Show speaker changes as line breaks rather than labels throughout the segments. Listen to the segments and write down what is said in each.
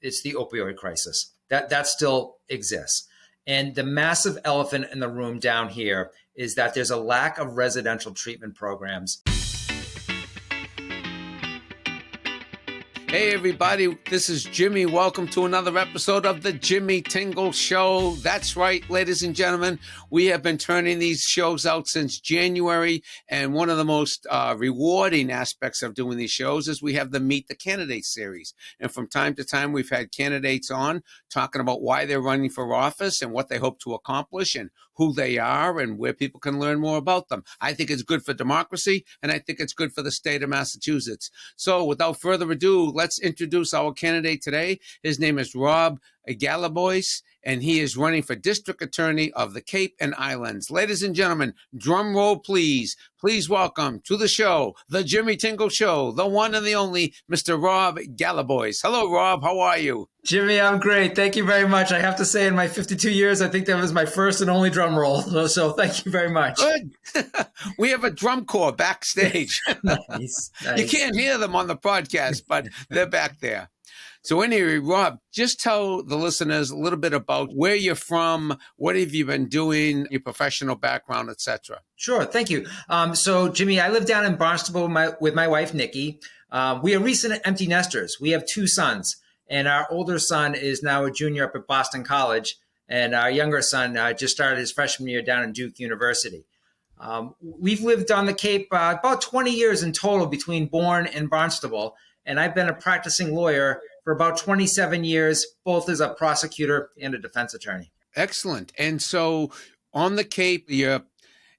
it's the opioid crisis. That still exists. And the massive elephant in the room down here is that there's a lack of residential treatment programs.
Hey everybody, this is Jimmy. Welcome to another episode of the Jimmy Tingle Show. That's right, ladies and gentlemen. We have been turning these shows out since January, and one of the most rewarding aspects of doing these shows is we have the Meet the Candidates series. And from time to time, we've had candidates on talking about why they're running for office and what they hope to accomplish and who they are and where people can learn more about them. I think it's good for democracy, and I think it's good for the state of Massachusetts. So without further ado, let's introduce our candidate today. His name is Rob Galibois, and he is running for District Attorney of the Cape and Islands. Ladies and gentlemen, drum roll, please. Please welcome to the show, the Jimmy Tingle Show, the one and the only Mr. Rob Galibois. Hello, Rob. How are you?
Jimmy, I'm great. Thank you very much. I have to say, in my 52 years, I think that was my first and only drum roll. So thank you very much.
Good. We have a drum corps backstage.
Nice.
You can't hear them on the podcast, but they're back there. So anyway, Rob, just tell the listeners a little bit about where you're from, what have you been doing, your professional background, etc.
Sure. Thank you. So, Jimmy, I live down in Barnstable with my wife, Nikki. We are recent empty nesters. We have two sons, and our older son is now a junior up at Boston College, and our younger son just started his freshman year down in Duke University. We've lived on the Cape about 20 years in total between Bourne and Barnstable, and I've been a practicing lawyer for about 27 years, both as a prosecutor and a defense attorney.
Excellent. And so on the Cape, you're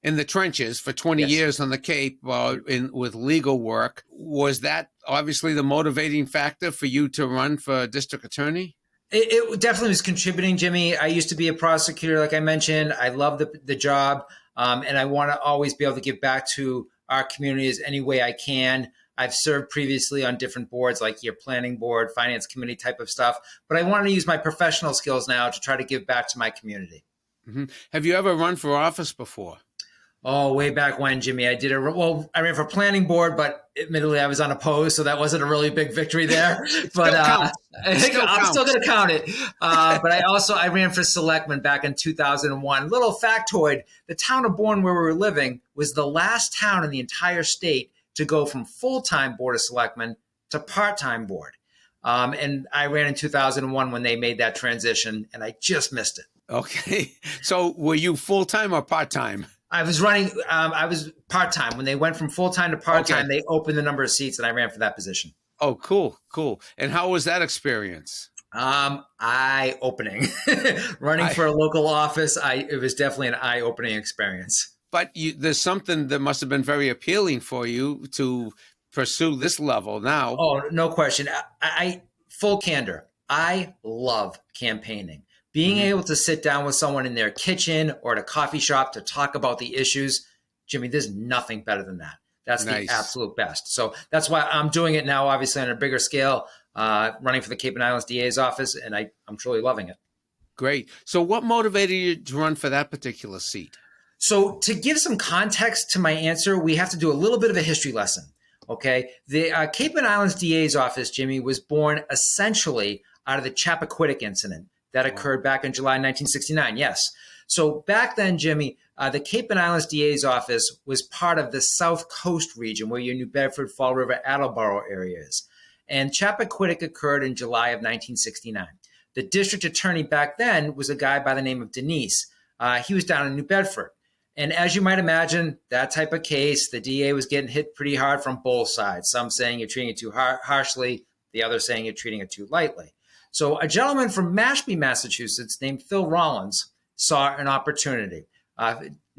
in the trenches for 20 years on the Cape with legal work. Was that obviously the motivating factor for you to run for district attorney?
It definitely was contributing, Jimmy. I used to be a prosecutor, like I mentioned. I love the job, and I want to always be able to give back to our communities any way I can. I've served previously on different boards like your planning board, finance committee type of stuff, but I want to use my professional skills now to try to give back to my community.
Mm-hmm. Have you ever run for office before?
Oh, way back when, Jimmy. I ran for planning board, but admittedly I was unopposed, so that wasn't a really big victory there. But I'm still going to count it. But I ran for selectman back in 2001. Little factoid, the town of Bourne where we were living was the last town in the entire state to go from full-time board of selectmen to part-time board. And I ran in 2001 when they made that transition, and I just missed it.
Okay. So were you full-time or part-time?
I was part-time. When they went from full-time to part-time, They opened the number of seats, and I ran for that position.
Oh, cool. And how was that experience?
Eye-opening. Running for a local office, it was definitely an eye-opening experience.
But there's something that must have been very appealing for you to pursue this level now.
Oh, no question. I full candor. I love campaigning. Being able to sit down with someone in their kitchen or at a coffee shop to talk about the issues, Jimmy, there's nothing better than that. That's nice. The absolute best. So that's why I'm doing it now, obviously on a bigger scale, running for the Cape and Islands DA's office, and I'm truly loving it.
Great. So what motivated you to run for that particular seat?
So to give some context to my answer, we have to do a little bit of a history lesson, okay? The Cape and Islands DA's office, Jimmy, was born essentially out of the Chappaquiddick incident that occurred back in July 1969, yes. So back then, Jimmy, the Cape and Islands DA's office was part of the South Coast region where your New Bedford, Fall River, Attleboro area is. And Chappaquiddick occurred in July of 1969. The district attorney back then was a guy by the name of Denise. He was down in New Bedford. And as you might imagine, that type of case, the DA was getting hit pretty hard from both sides. Some saying you're treating it too harshly, the other saying you're treating it too lightly. So a gentleman from Mashpee, Massachusetts, named Phil Rollins, saw an opportunity.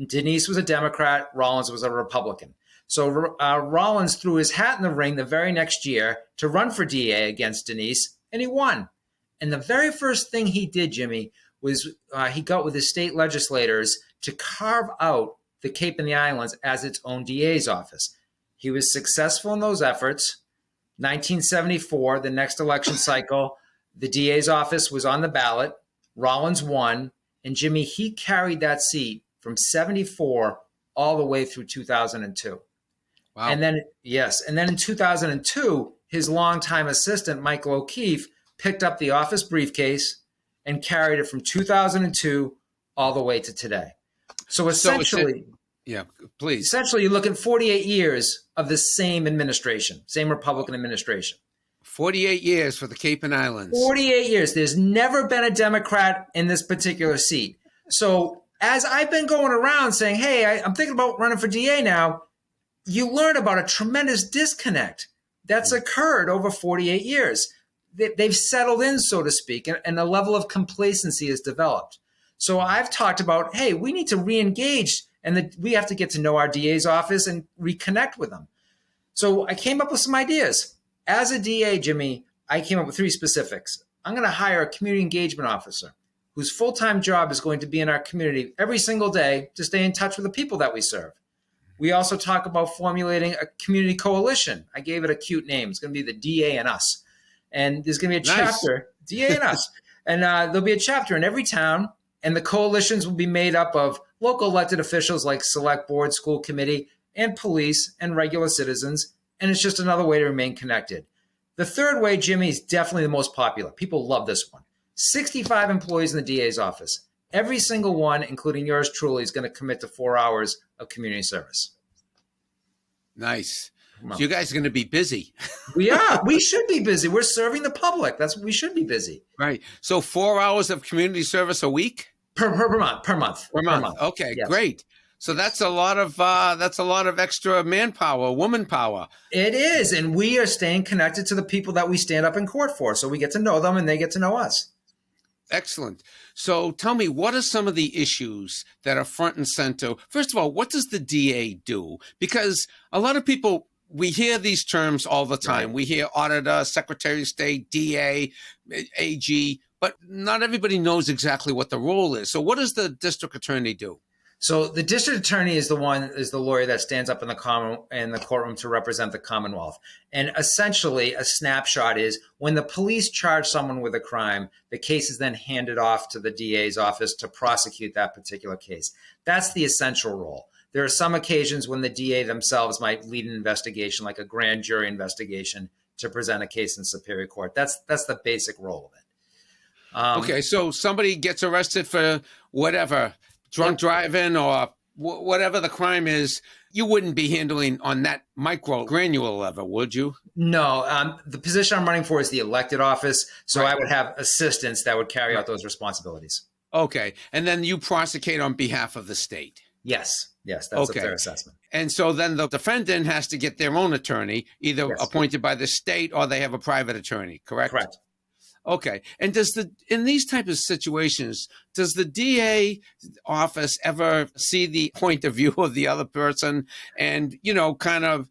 Denise was a Democrat, Rollins was a Republican. So Rollins threw his hat in the ring the very next year to run for DA against Denise, and he won. And the very first thing he did, Jimmy, was he got with his state legislators to carve out the Cape and the Islands as its own DA's office. He was successful in those efforts. 1974, the next election cycle, the DA's office was on the ballot. Rollins won. And Jimmy, he carried that seat from 74 all the way through 2002. Wow. And then in 2002, his longtime assistant, Michael O'Keefe, picked up the office briefcase and carried it from 2002 all the way to today. So essentially,
yeah, please.
Essentially, you look at 48 years of the same administration, same Republican administration.
48 years for the Cape and Islands.
48 years. There's never been a Democrat in this particular seat. So as I've been going around saying, hey, I'm thinking about running for DA now, you learn about a tremendous disconnect that's occurred over 48 years. They've settled in, so to speak, and a level of complacency has developed. So I've talked about, hey, we need to re-engage, and we have to get to know our DA's office and reconnect with them. So I came up with some ideas. As a DA, Jimmy, I came up with 3 specifics. I'm going to hire a community engagement officer whose full-time job is going to be in our community every single day to stay in touch with the people that we serve. We also talk about formulating a community coalition. I gave it a cute name. It's going to be the DA and Us. And there's going to be a chapter, DA and Us. And there'll be a chapter in every town. And the coalitions will be made up of local elected officials like select board, school committee, and police and regular citizens. And it's just another way to remain connected. The third way, Jimmy, is definitely the most popular. People love this one. 65 employees in the DA's office. Every single one, including yours truly, is going to commit to 4 hours of community service.
Nice. So you guys are going to be busy.
We are. We should be busy. We're serving the public. We should be busy.
Right. So 4 hours of community service a week?
Per month.
Okay,
yes.
Great. So that's a lot of extra manpower, woman power.
It is, and we are staying connected to the people that we stand up in court for. So we get to know them, and they get to know us.
Excellent. So tell me, what are some of the issues that are front and center? First of all, what does the DA do? Because a lot of people, we hear these terms all the time.
Right.
We hear auditor, secretary of state, DA, AG, but not everybody knows exactly what the role is. So what does the district attorney do?
So the district attorney is the lawyer that stands up in the courtroom to represent the Commonwealth. And essentially, a snapshot is when the police charge someone with a crime, the case is then handed off to the DA's office to prosecute that particular case. That's the essential role. There are some occasions when the DA themselves might lead an investigation, like a grand jury investigation, to present a case in Superior Court. That's the basic role of it.
Okay, so somebody gets arrested for whatever, drunk driving or whatever the crime is, you wouldn't be handling on that micro granular level, would you?
No, the position I'm running for is the elected office. So I would have assistants that would carry out those responsibilities.
Okay. And then you prosecute on behalf of the state.
Yes, that's a fair assessment.
And so then the defendant has to get their own attorney, either appointed by the state or they have a private attorney, correct?
Correct.
Okay. And in these type of situations, does the DA office ever see the point of view of the other person and, kind of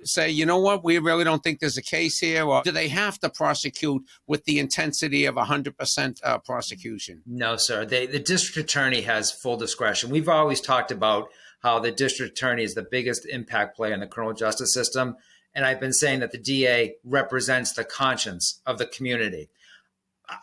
say, you know what, we really don't think there's a case here? Or do they have to prosecute with the intensity of 100% prosecution?
No, sir. The district attorney has full discretion. We've always talked about how the district attorney is the biggest impact player in the criminal justice system. And I've been saying that the DA represents the conscience of the community.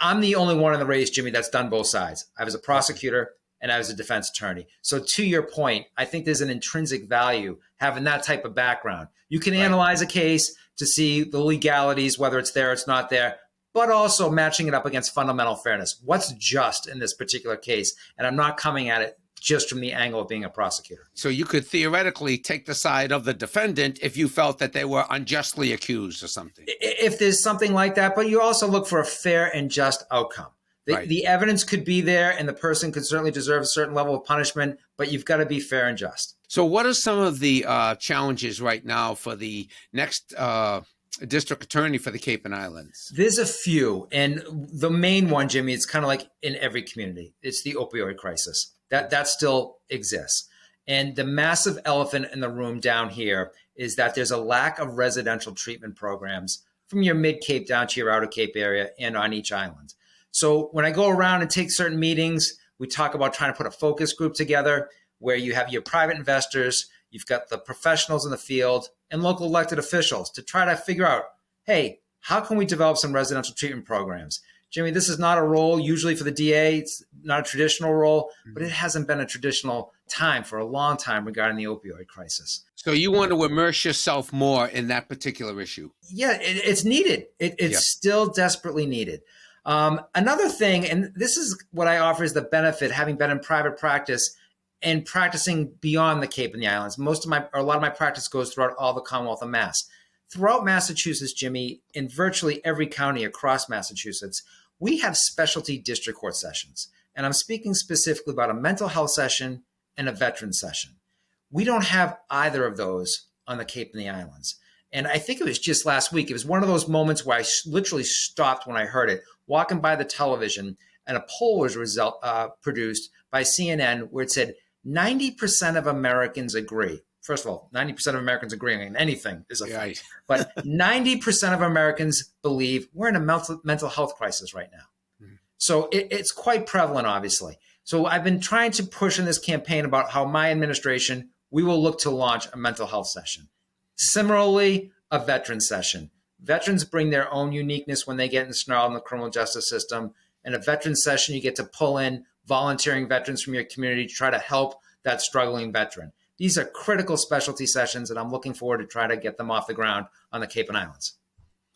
I'm the only one in the race, Jimmy, that's done both sides. I was a prosecutor and I was a defense attorney. So to your point, I think there's an intrinsic value having that type of background. You can analyze a case to see the legalities, whether it's there or it's not there, but also matching it up against fundamental fairness. What's just in this particular case? And I'm not coming at it just from the angle of being a prosecutor.
So you could theoretically take the side of the defendant if you felt that they were unjustly accused or something.
If there's something like that, but you also look for a fair and just outcome. The evidence could be there and the person could certainly deserve a certain level of punishment, but you've got to be fair and just.
So what are some of the challenges right now for the next district attorney for the Cape and Islands?
There's a few. And the main one, Jimmy, it's kind of like in every community. It's the opioid crisis. That still exists. And the massive elephant in the room down here is that there's a lack of residential treatment programs from your mid-Cape down to your outer Cape area and on each island. So when I go around and take certain meetings, we talk about trying to put a focus group together where you have your private investors, you've got the professionals in the field, and local elected officials to try to figure out, hey, how can we develop some residential treatment programs? Jimmy, this is not a role usually for the DA. It's not a traditional role, but it hasn't been a traditional time for a long time regarding the opioid crisis.
So you want to immerse yourself more in that particular issue?
Yeah, it's needed. It's still desperately needed. Another thing, and this is what I offer as the benefit, having been in private practice and practicing beyond the Cape and the Islands. A lot of my practice goes throughout all the Commonwealth of Mass. Throughout Massachusetts, Jimmy, in virtually every county across Massachusetts, we have specialty district court sessions. And I'm speaking specifically about a mental health session and a veteran session. We don't have either of those on the Cape and the Islands. And I think it was just last week. It was one of those moments where I literally stopped when I heard it, walking by the television, and a poll was produced by CNN where it said 90% of Americans agree. First of all, 90% of Americans agreeing on anything is a fact. Right. But 90% of Americans believe we're in a mental health crisis right now. Mm-hmm. So it's quite prevalent, obviously. So I've been trying to push in this campaign about how my administration, we will look to launch a mental health session. Similarly, a veteran session. Veterans bring their own uniqueness when they get ensnarled in the criminal justice system. In a veteran session, you get to pull in volunteering veterans from your community to try to help that struggling veteran. These are critical specialty sessions, and I'm looking forward to try to get them off the ground on the Cape and Islands.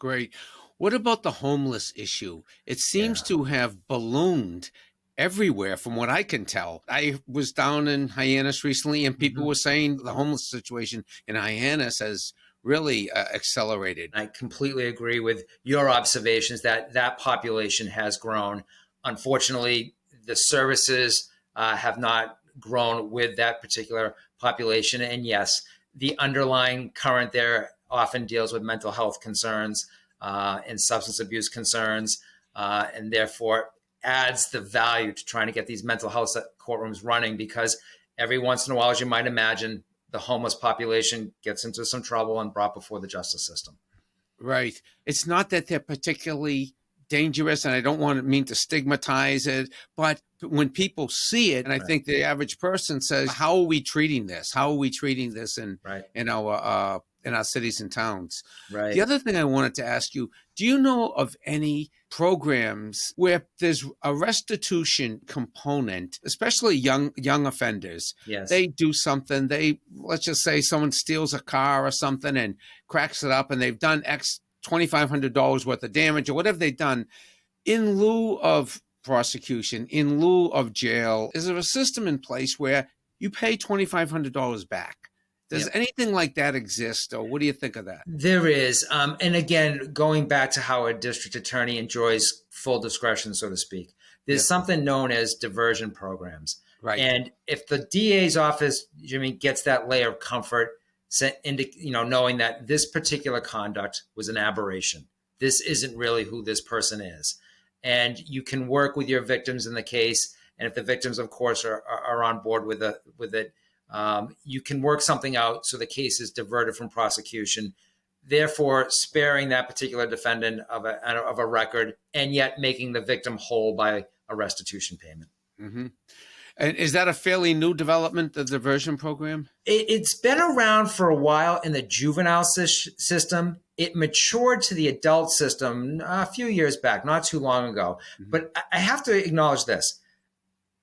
Great. What about the homeless issue? It seems to have ballooned everywhere from what I can tell. I was down in Hyannis recently, and people were saying the homeless situation in Hyannis has really accelerated.
I completely agree with your observations that that population has grown. Unfortunately, the services have not grown with that particular population. And yes, the underlying current there often deals with mental health concerns and substance abuse concerns, and therefore adds the value to trying to get these mental health courtrooms running, because every once in a while, as you might imagine, the homeless population gets into some trouble and brought before the justice system.
Right. It's not that they're particularly dangerous, and I don't mean to stigmatize it, but when people see it, and I think the average person says, how are we treating this? How are we treating this in our cities and towns? Right. The other thing I wanted to ask you, do you know of any programs where there's a restitution component, especially young offenders?
Yes.
They do something, let's just say someone steals a car or something and cracks it up, and they've done $2,500 worth of damage or whatever they've done. In lieu of prosecution, in lieu of jail, is there a system in place where you pay $2,500 back? Does anything like that exist, or what do you think of that?
There is. And again, going back to how a district attorney enjoys full discretion, so to speak, there's something known as diversion programs. Right. And if the DA's office, Jimmy, gets that layer of comfort, knowing that this particular conduct was an aberration, this isn't really who this person is. And you can work with your victims in the case. And if the victims, of course, are on board with it, you can work something out so the case is diverted from prosecution, therefore sparing that particular defendant of a record, and yet making the victim whole by a restitution payment.
Mm-hmm. And is that a fairly new development, the diversion program?
It's been around for a while in the juvenile system. It matured to the adult system a few years back, not too long ago. Mm-hmm. But I have to acknowledge this.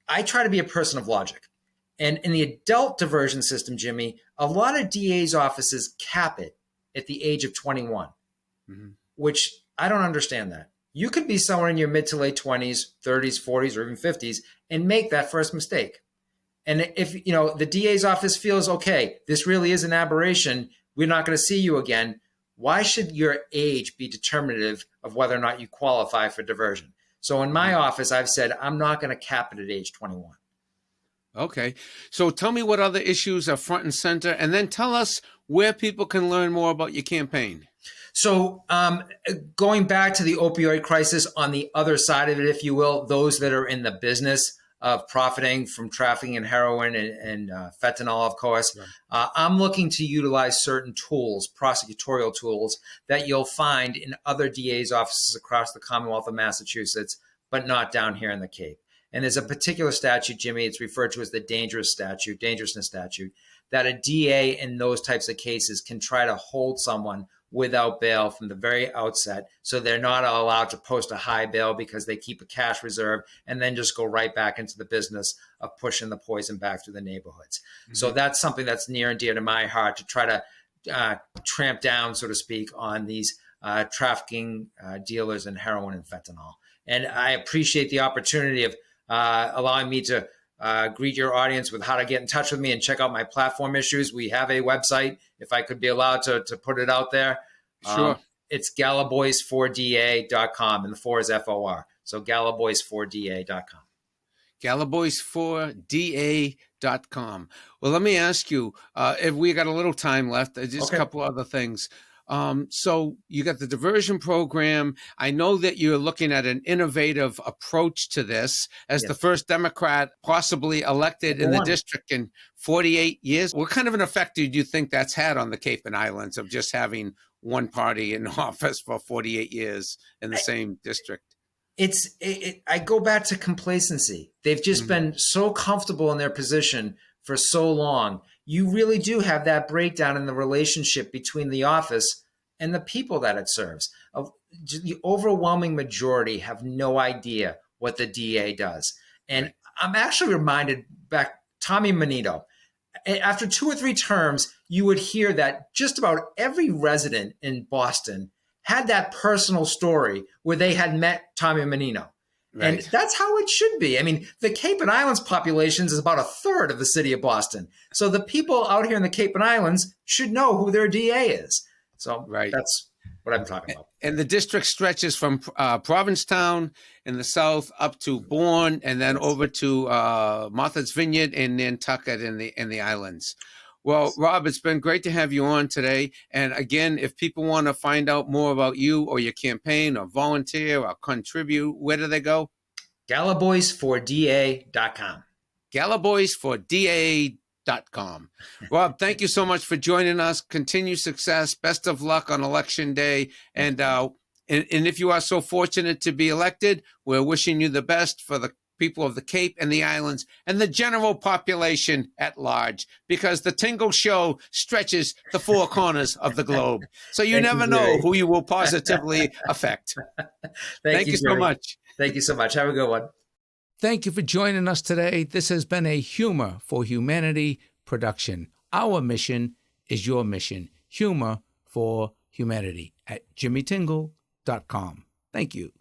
I try to be a person of logic. And in the adult diversion system, Jimmy, a lot of DA's offices cap it at the age of 21, which I don't understand that. You could be somewhere in your mid to late 20s, 30s, 40s, or even 50s and make that first mistake. And if the DA's office feels, okay, this really is an aberration, we're not going to see you again, why should your age be determinative of whether or not you qualify for diversion? So in my office, I've said, I'm not going to cap it at age 21.
Okay. So tell me what other issues are front and center, and then tell us where people can learn more about your campaign.
So going back to the opioid crisis, on the other side of it, if you will, those that are in the business of profiting from trafficking in heroin and fentanyl, of course, I'm looking to utilize certain tools, prosecutorial tools, that you'll find in other DA's offices across the Commonwealth of Massachusetts, but not down here in the Cape. And there's a particular statute, Jimmy, it's referred to as the dangerousness statute, that a DA in those types of cases can try to hold someone without bail from the very outset. So they're not allowed to post a high bail because they keep a cash reserve and then just go right back into the business of pushing the poison back through the neighborhoods. Mm-hmm. So that's something that's near and dear to my heart, to try to tramp down, so to speak, on these trafficking dealers in heroin and fentanyl. And I appreciate the opportunity of allowing me to greet your audience with how to get in touch with me and check out my platform issues. We have a website, if I could be allowed to put it out there.
Sure.
It's galibois4da.com, and the 4 is FOR. So galibois4da.com.
Galibois4da.com. Well, let me ask you, if we got a little time left, just a couple other things. So you got the diversion program. I know that you're looking at an innovative approach to this as the first Democrat possibly elected in the district in 48 years. What kind of an effect do you think that's had on the Cape and Islands of just having one party in office for 48 years in the same district?
I go back to complacency. They've just been so comfortable in their position for so long. You really do have that breakdown in the relationship between the office and the people that it serves. The overwhelming majority have no idea what the DA does. And I'm actually reminded back, Tommy Menino, after 2 or 3 terms, you would hear that just about every resident in Boston had that personal story where they had met Tommy Menino. Right. And that's how it should be. I mean, the Cape and Islands populations is about 1/3 of the city of Boston. So the people out here in the Cape and Islands should know who their DA is. So that's what I'm talking about.
And the district stretches from Provincetown in the south up to Bourne, and then over to Martha's Vineyard and Nantucket in the islands. Well, Rob, it's been great to have you on today. And again, if people want to find out more about you or your campaign or volunteer or contribute, where do they go?
Galibois4da.com.
Galibois4da.com. Rob, thank you so much for joining us. Continue success. Best of luck on Election Day. And if you are so fortunate to be elected, we're wishing you the best for the people of the Cape and the Islands and the general population at large, because the Tingle Show stretches the 4 corners of the globe. So you never know who you will positively affect. Thank you so much.
Thank you so much. Have a good one.
Thank you for joining us today. This has been a Humor for Humanity production. Our mission is your mission. Humor for Humanity at jimmytingle.com. Thank you.